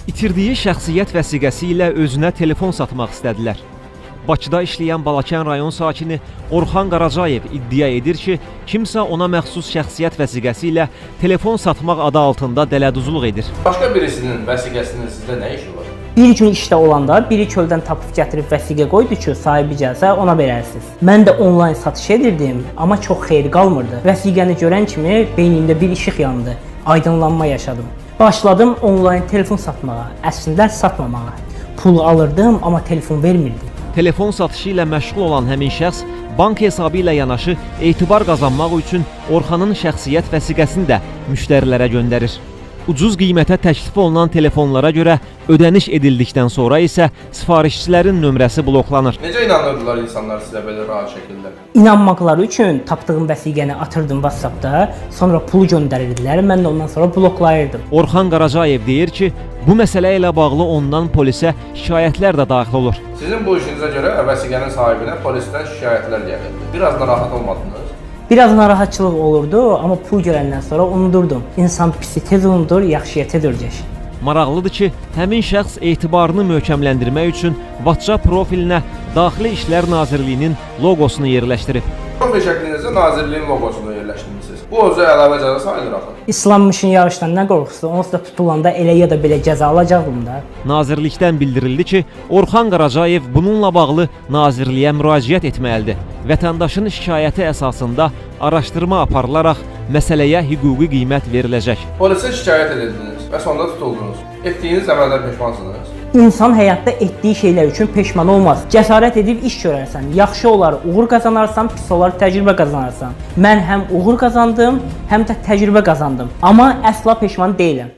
İtirdiyi şəxsiyyət vəsiqəsi ilə özünə telefon satmaq istədilər. Bakıda işləyən Balakən rayon sakini Orxan Qaracayev iddia edir ki, kimsə ona məxsus şəxsiyyət vəsiqəsi ilə telefon satmaq adı altında dələduzluq edir. Başqa birisinin vəsiqəsinin sizdə nə işi var? Bir gün işdə olanda biri çöldən tapıb gətirib vəsiqə qoydu ki, sahibi gəlsə ona verərsiniz. Mən də onlayn satış edirdim, amma çox xeyri qalmırdı. Vəsiqəni görən kimi beynimdə bir işıq yandı, aydınlanma yaşadım. Başladım onlayn telefon satmağa, əslində satmamağa. Pul alırdım, amma telefon vermirdi. Telefon satışı ilə məşğul olan həmin şəxs bank hesabı ilə yanaşı etibar qazanmaq üçün Orxanın şəxsiyyət vəsiqəsini də müştərilərə göndərir. Ucuz qiymətə təklif olunan telefonlara görə ödəniş edildikdən sonra isə sifarişçilərin nömrəsi bloklanır. Necə inanırdılar insanlar sizə belə rahat şəkildə? İnanmaqları üçün tapdığım vəsiqəni atırdım WhatsApp-da, sonra pulu göndərirdilər, mən də ondan sonra bloklayırdım. Orxan Qaracayev deyir ki, bu məsələ ilə bağlı ondan polisə şikayətlər də daxil olur. Sizin bu işinizə görə vəsiqənin sahibinə polisdən şikayətlər gəlirdi. Biraz narahat olmadınız? Biraz narahatçılıq olurdu, amma pul gələndən sonra unudurdum. İnsan pisi tez unudur, yaxşıya tez öləcək. Maraqlıdır ki, həmin şəxs etibarını möhkəmləndirmək üçün WhatsApp profilinə Daxili İşlər Nazirliyinin loqosunu yerləşdirib. Profil şəklinizdə Nazirliyin loqosunu yerləşdirmişsiniz. Bu özü əlavə cəza sayılır axı. İslanmışın yağışdan nə qorxusu, onsuz da tutulanda elə ya da belə cəza alacaqdım da. Nazirlikdən bildirildi ki, Orxan Qaracayev bununla bağlı Nazirliyə müraciət etməlidir. Vətəndaşın şikayəti əsasında araşdırma aparılaraq məsələyə hüquqi qiymət veriləcək. Polisə şikayət edildiniz və sonunda tutuldunuz. Etdiyiniz əməldən peşmansınız. İnsan həyatda etdiyi şeylər üçün peşman olmaz. Cəsarət edib iş görərsən, yaxşı olar, uğur qazanarsan, pis olar, təcrübə qazanarsan. Mən həm uğur qazandım, həm də təcrübə qazandım. Amma əsla peşman deyiləm.